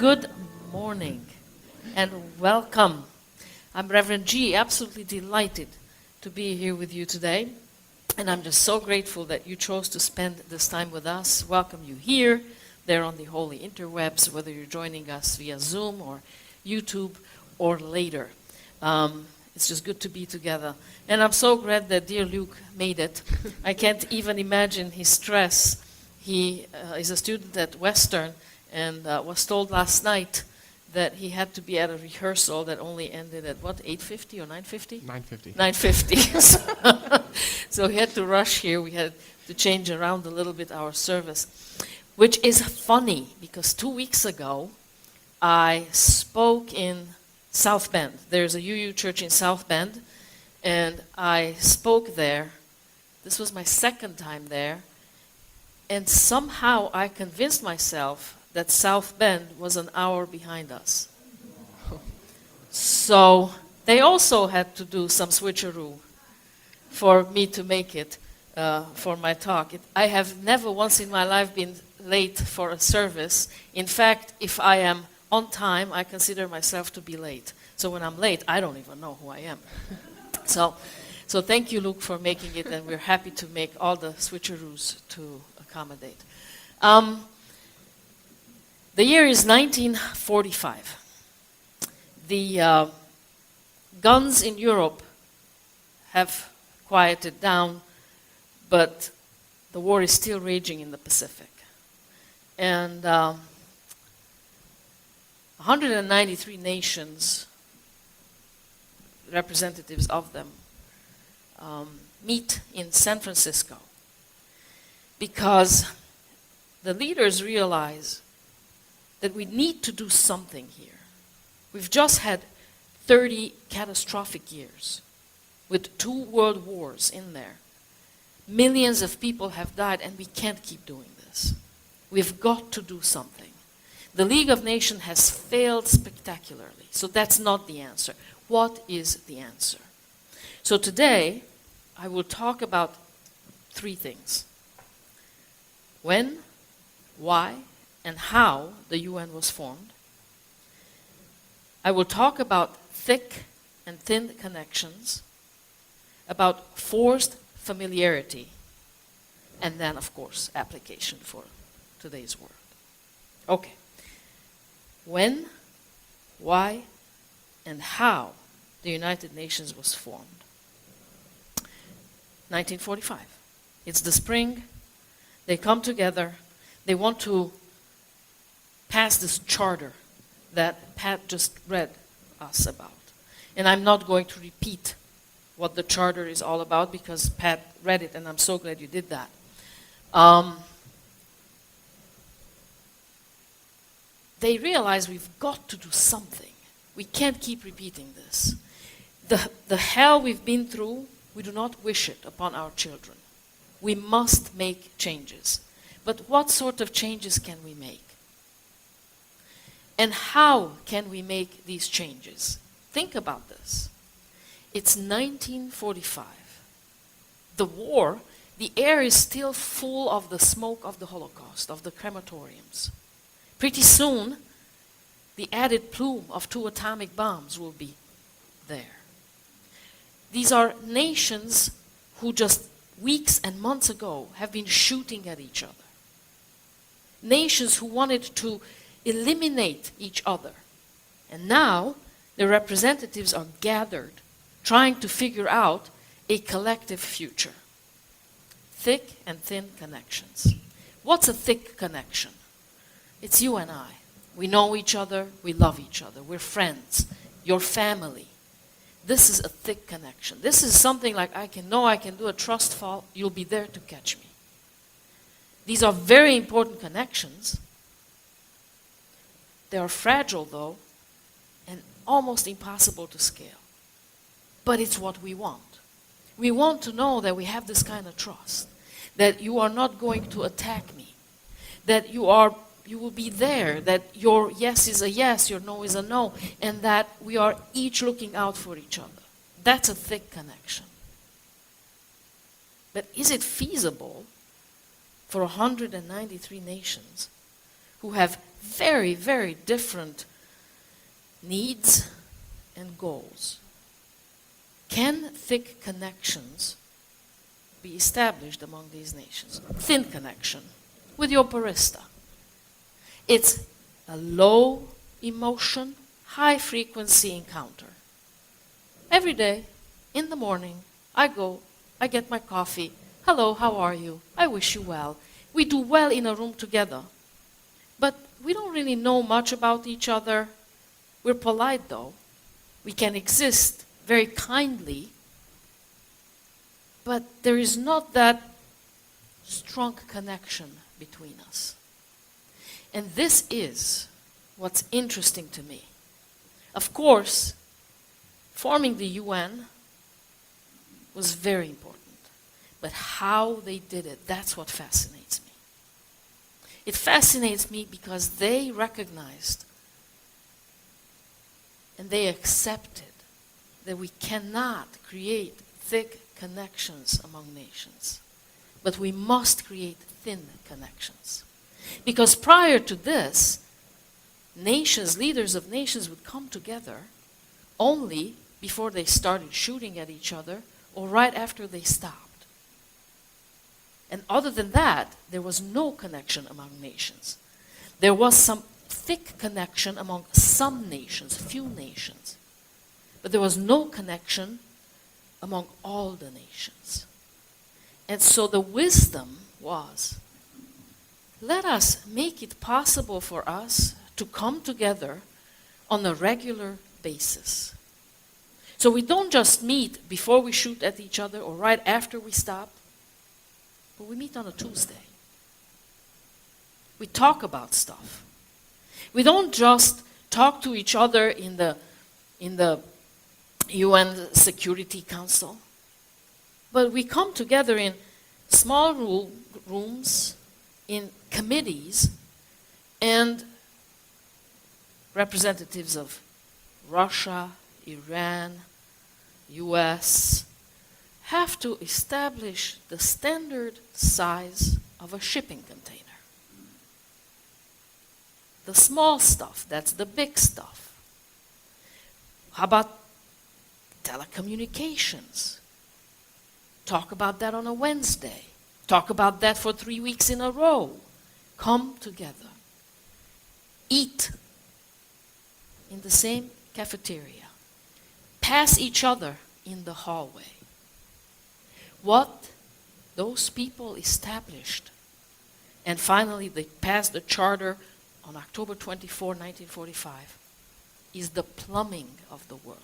Good morning and welcome. I'm Reverend G, absolutely delighted to be here with you today. And I'm just so grateful that you chose to spend this time with us. Welcome you here, there on the holy interwebs, whether you're joining us via Zoom or YouTube or later. It's just good to be together. And I'm so glad that dear Luke made it. I can't even imagine his stress. He is a student at Western and was told last night that he had to be at a rehearsal that only ended at, what, 8:50 or 9:50? 9:50. 9:50. So he had to rush here. We had to change around a little bit our service, which is funny because 2 weeks ago I spoke in South Bend. There's a UU church in South Bend, and I spoke there. This was my second time there, and somehow I convinced myself that South Bend was an hour behind us. So they also had to do some switcheroo for me to make it for my talk. I have never once in my life been late for a service. In fact, if I am on time, I consider myself to be late. So when I'm late, I don't even know who I am. So thank you, Luke, for making it, and we're happy to make all the switcheroos to accommodate. The year is 1945. The guns in Europe have quieted down, but the war is still raging in the Pacific. And 193 nations, representatives of them, meet in San Francisco because the leaders realize that we need to do something here. We've just had 30 catastrophic years with 2 world wars in there. Millions of people have died, and we can't keep doing this. We've got to do something. The League of Nations has failed spectacularly, so that's not the answer. What is the answer? So today, I will talk about 3 things. When, why, and how the UN was formed. I will talk about thick and thin connections, about forced familiarity, and then, of course, application for today's world. Okay. When, why, and how the United Nations was formed. 1945. It's the spring. They come together. They want to pass this charter that Pat just read us about. And I'm not going to repeat what the charter is all about because Pat read it, and I'm so glad you did that. They realize we've got to do something. We can't keep repeating this. The hell we've been through, we do not wish it upon our children. We must make changes. But what sort of changes can we make? And how can we make these changes? Think about this. It's 1945. The war, the air is still full of the smoke of the Holocaust, of the crematoriums. Pretty soon, the added plume of 2 atomic bombs will be there. These are nations who just weeks and months ago have been shooting at each other. Nations who wanted to eliminate each other. And now the representatives are gathered trying to figure out a collective future. Thick and thin connections. What's a thick connection? It's you and I. We know each other, we love each other, we're friends, your family. This is a thick connection. This is something like I can do a trust fall, you'll be there to catch me. These are very important connections. They are fragile, though, and almost impossible to scale. But it's what we want. We want to know that we have this kind of trust, that you are not going to attack me, that you will be there, that your yes is a yes, your no is a no, and that we are each looking out for each other. That's a thick connection. But is it feasible for 193 nations who have very, very different needs and goals. Can thick connections be established among these nations? Thin connection with your barista. It's a low emotion, high frequency encounter. Every day, in the morning, I go, I get my coffee. Hello, how are you? I wish you well. We do well in a room together. But we don't really know much about each other. We're polite though. We can exist very kindly. But there is not that strong connection between us. And this is what's interesting to me. Of course, forming the UN was very important. But how they did it, that's what fascinates me. It fascinates me because they recognized and they accepted that we cannot create thick connections among nations, but we must create thin connections. Because prior to this, nations, leaders of nations would come together only before they started shooting at each other or right after they stopped. And other than that, there was no connection among nations. There was some thick connection among some nations, few nations. But there was no connection among all the nations. And so the wisdom was, let us make it possible for us to come together on a regular basis. So we don't just meet before we shoot at each other or right after we stop, but we meet on a Tuesday. We talk about stuff. We don't just talk to each other in the UN Security Council, but we come together in small rooms, in committees, and representatives of Russia, Iran, US, have to establish the standard size of a shipping container. The small stuff, that's the big stuff. How about telecommunications? Talk about that on a Wednesday. Talk about that for 3 weeks in a row. Come together. Eat in the same cafeteria. Pass each other in the hallway. What those people established, and finally they passed the charter on October 24, 1945, is the plumbing of the world.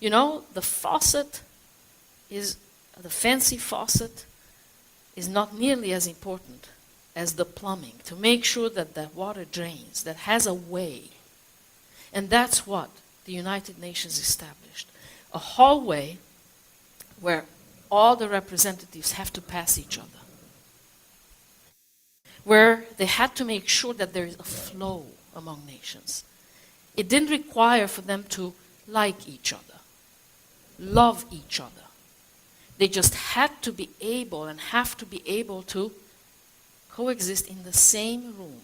You know, the fancy faucet is not nearly as important as the plumbing, to make sure that that water drains, that has a way. And that's what the United Nations established. A hallway where all the representatives have to pass each other. Where they had to make sure that there is a flow among nations. It didn't require for them to like each other, love each other. They just had to be able and have to be able to coexist in the same room.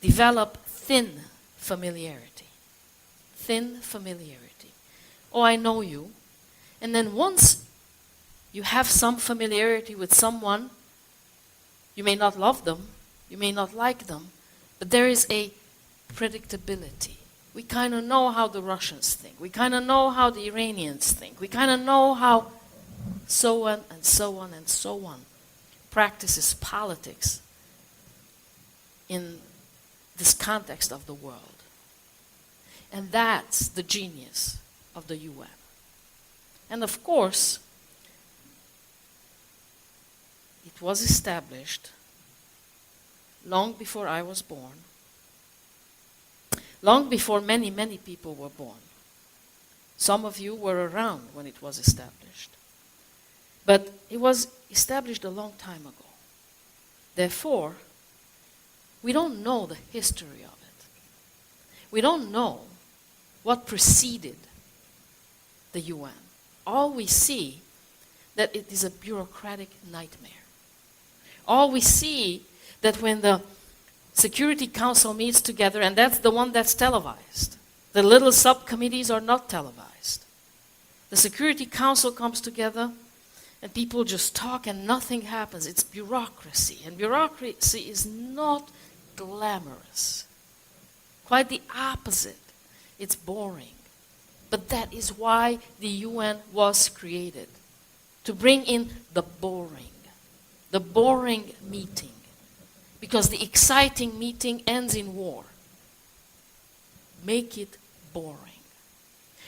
Develop thin familiarity. Thin familiarity. Oh, I know you. And then once you have some familiarity with someone, you may not love them, you may not like them, but there is a predictability. We kind of know how the Russians think. We kind of know how the Iranians think. We kind of know how so on and so on and so on practices politics in this context of the world. And that's the genius of the UN. And of course, it was established long before I was born, long before many, many people were born. Some of you were around when it was established. But it was established a long time ago. Therefore, we don't know the history of it. We don't know what preceded the UN. All we see that it is a bureaucratic nightmare. All we see that when the Security Council meets together, and that's the one that's televised. The little subcommittees are not televised. The Security Council comes together, and people just talk and nothing happens. It's bureaucracy, and bureaucracy is not glamorous. Quite the opposite. It's boring. But that is why the UN was created, to bring in the boring meeting. Because the exciting meeting ends in war. Make it boring.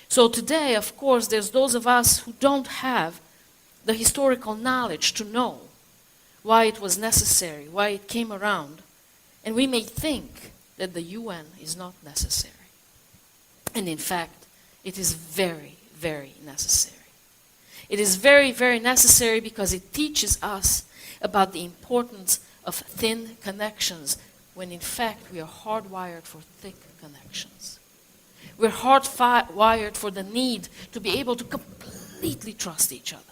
So today, of course, there's those of us who don't have the historical knowledge to know why it was necessary, why it came around, and we may think that the UN is not necessary. And in fact, it is very, very necessary. It is very, very necessary because it teaches us about the importance of thin connections, when in fact we are hardwired for thick connections. We're hardwired for the need to be able to completely trust each other.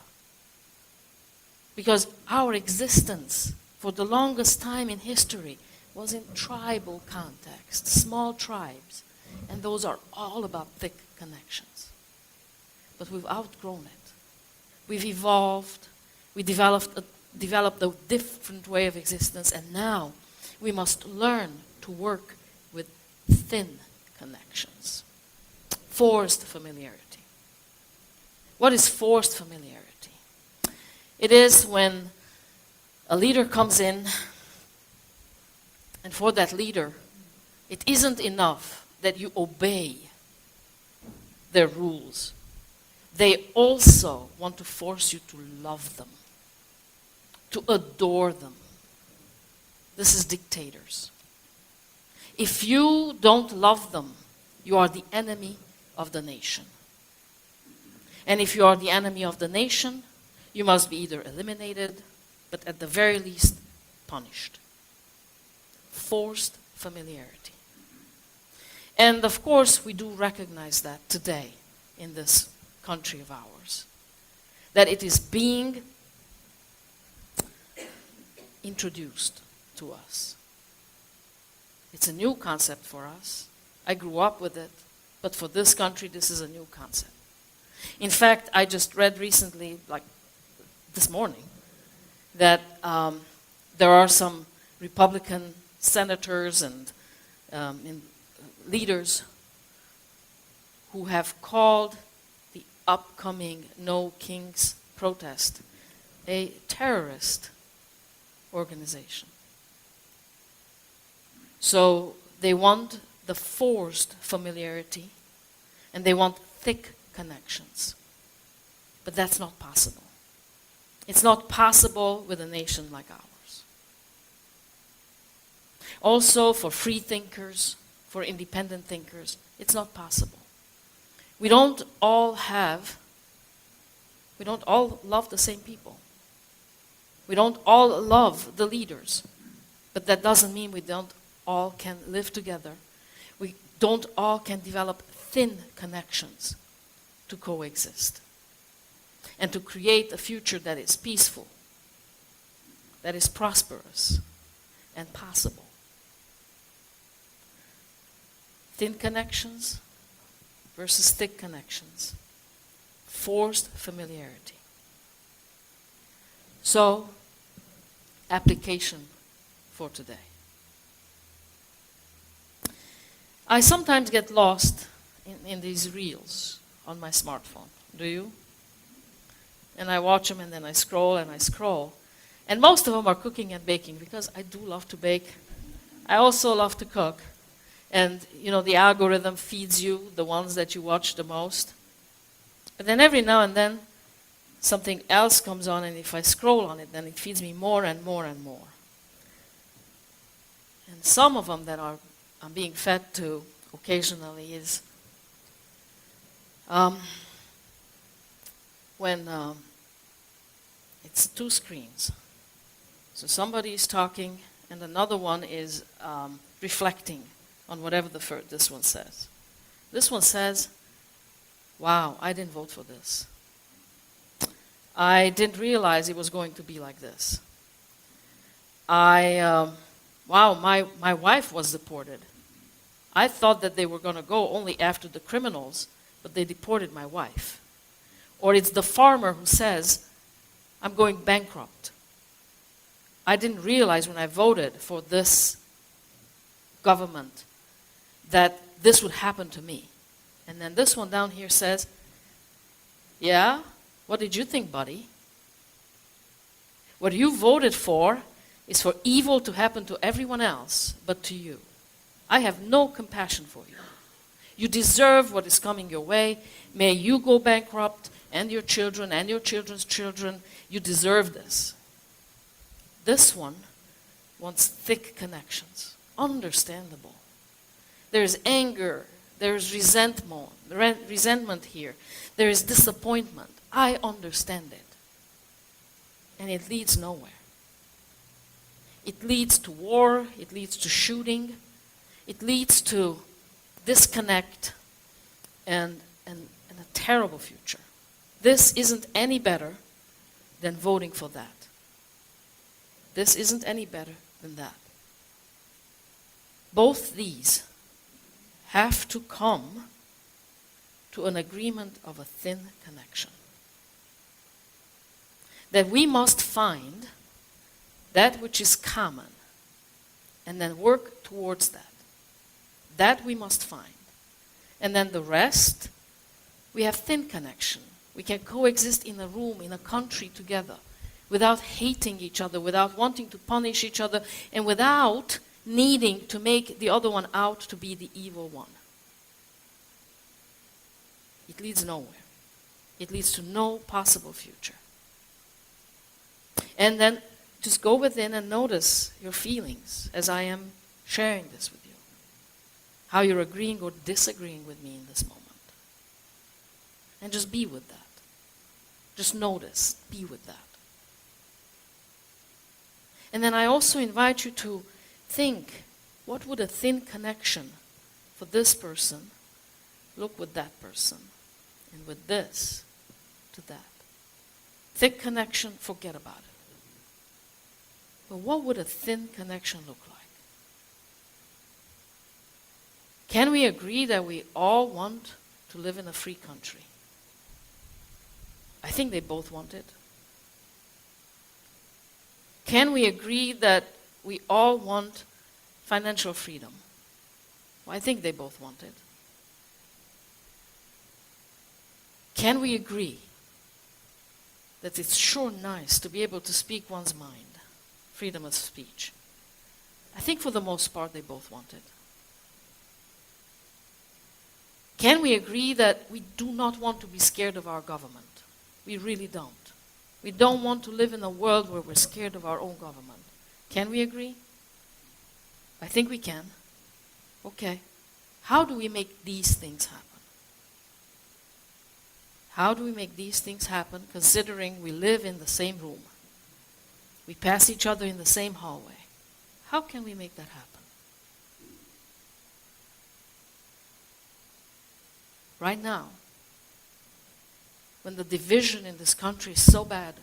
Because our existence for the longest time in history was in tribal context, small tribes, and those are all about thick connections. But we've outgrown it. We've evolved, we developed a different way of existence, and now we must learn to work with thin connections. Forced familiarity. What is forced familiarity? It is when a leader comes in, and for that leader, it isn't enough that you obey their rules. They also want to force you to love them, to adore them. This is dictators. If you don't love them, you are the enemy of the nation. And if you are the enemy of the nation, you must be either eliminated, but at the very least, punished. Forced familiarity. And of course, we do recognize that today in this country of ours, that it is being introduced to us. It's a new concept for us. I grew up with it, but for this country, this is a new concept. In fact, I just read recently, like this morning, that there are some Republican senators and leaders who have called the upcoming No Kings protest a terrorist organization. So they want the forced familiarity, and they want thick connections. But that's not possible. It's not possible with a nation like ours. Also, for free thinkers, for independent thinkers, it's not possible. We don't all love the same people. We don't all love the leaders. But that doesn't mean we don't all can live together. We don't all can develop thin connections to coexist and to create a future that is peaceful, that is prosperous and possible. Thin connections versus thick connections. Forced familiarity. So, application for today. I sometimes get lost in these reels on my smartphone. Do you? And I watch them and then I scroll and I scroll. And most of them are cooking and baking because I do love to bake. I also love to cook. And you know, the algorithm feeds you the ones that you watch the most. But then every now and then something else comes on, and if I scroll on it, then it feeds me more and more and more. And some of them that I'm being fed to occasionally is when it's two screens. So somebody is talking and another one is reflecting on whatever this one says. This one says, wow, I didn't vote for this. I didn't realize it was going to be like this. my wife was deported. I thought that they were going to go only after the criminals, but they deported my wife. Or it's the farmer who says, I'm going bankrupt. I didn't realize when I voted for this government that this would happen to me. And then this one down here says, yeah, what did you think, buddy? What you voted for is for evil to happen to everyone else but to you. I have no compassion for you. You deserve what is coming your way. May you go bankrupt, and your children and your children's children. You deserve this. This one wants thick connections. Understandable. There's anger. There's resentment here. There is disappointment. I understand it. And it leads nowhere. It leads to war. It leads to shooting. It leads to disconnect and a terrible future. This isn't any better than voting for that. This isn't any better than that. Both these have to come to an agreement of a thin connection. That we must find that which is common and then work towards that. That we must find. And then the rest, we have thin connection. We can coexist in a room, in a country together, without hating each other, without wanting to punish each other, and without needing to make the other one out to be the evil one. It leads nowhere. It leads to no possible future. And then just go within and notice your feelings as I am sharing this with you. How you're agreeing or disagreeing with me in this moment. And just be with that. Just notice, be with that. And then I also invite you to think, what would a thin connection for this person look with that person? And with this to that. Thick connection, forget about it. But what would a thin connection look like? Can we agree that we all want to live in a free country? I think they both want it. Can we agree that we all want financial freedom? Well, I think they both want it. Can we agree that it's sure nice to be able to speak one's mind? Freedom of speech. I think for the most part they both want it. Can we agree that we do not want to be scared of our government? We really don't. We don't want to live in a world where we're scared of our own government. Can we agree? I think we can. Okay. How do we make these things happen? How do we make these things happen considering we live in the same room? We pass each other in the same hallway. How can we make that happen? Right now, when the division in this country is so bad,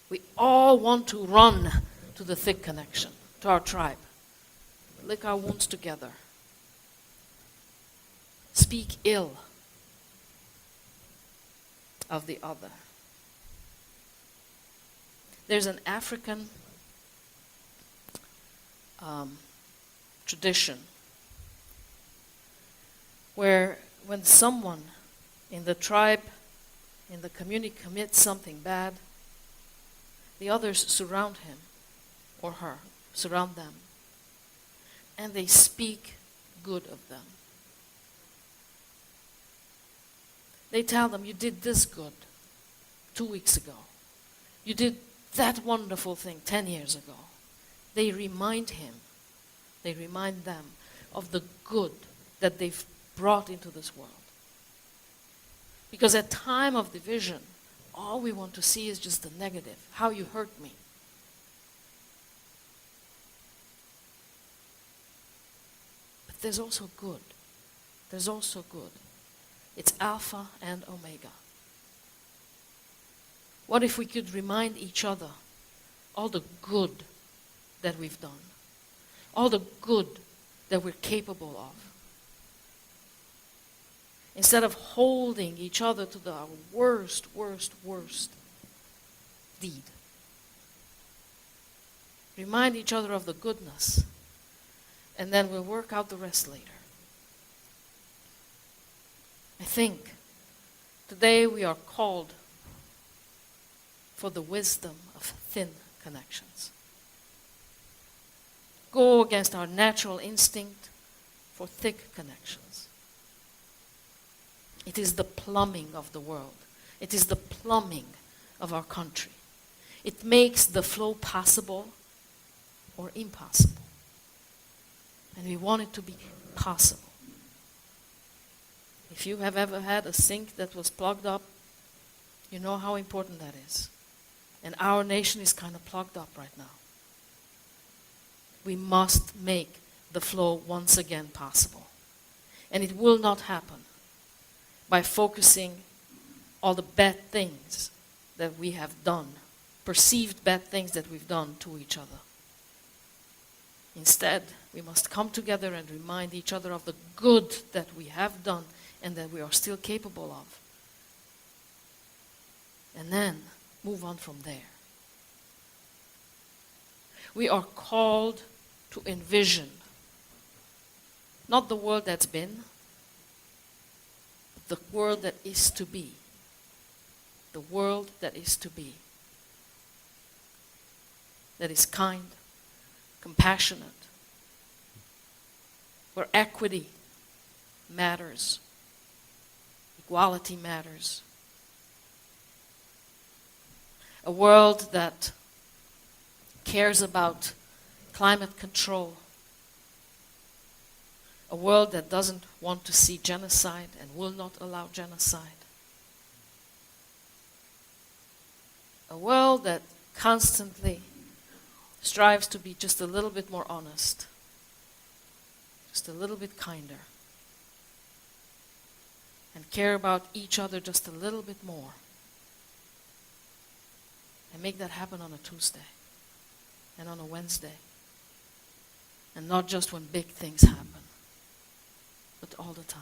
we all want to run to the thick connection, to our tribe, lick our wounds together, speak ill of the other. There's an African tradition where when someone in the tribe, in the community commits something bad, the others surround him or her, surround them, and they speak good of them. They tell them, you did this good 2 weeks ago. You did that wonderful thing 10 years ago. They remind him, they remind them of the good that they've brought into this world. Because at time of division, all we want to see is just the negative, how you hurt me. But there's also good. There's also good. It's Alpha and Omega. What if we could remind each other all the good that we've done, all the good that we're capable of. Instead of holding each other to the worst deed. Remind each other of the goodness, and then we'll work out the rest later. I think today we are called for the wisdom of thin connections. Go against our natural instinct for thick connections. It is the plumbing of the world. It is the plumbing of our country. It makes the flow possible or impossible. And we want it to be possible. If you have ever had a sink that was plugged up, you know how important that is. And our nation is kind of plugged up right now. We must make the flow once again possible. And it will not happen by focusing all the bad things that we have done, perceived bad things that we've done to each other. Instead, we must come together and remind each other of the good that we have done and that we are still capable of. And then move on from there. We are called to envision not the world that's been, but the world that is to be. The world that is to be. That is kind, compassionate, where equity matters, equality matters. A world that cares about climate control. A world that doesn't want to see genocide and will not allow genocide. A world that constantly strives to be just a little bit more honest, just a little bit kinder, and care about each other just a little bit more. And make that happen on a Tuesday and on a Wednesday. And not just when big things happen, but all the time.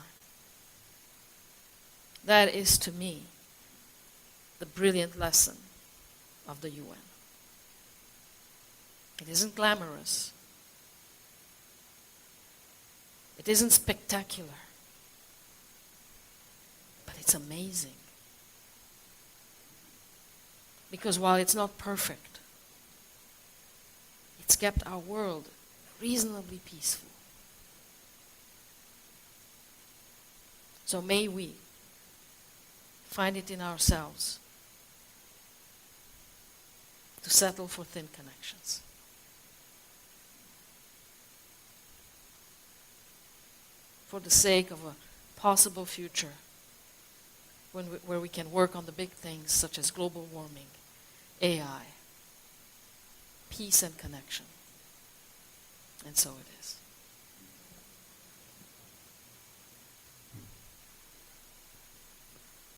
That is, to me, the brilliant lesson of the UN. It isn't glamorous. It isn't spectacular. But it's amazing. Because while it's not perfect, it's kept our world reasonably peaceful. So may we find it in ourselves to settle for thin connections. For the sake of a possible future where we can work on the big things such as global warming, AI, peace and connection. And so it is.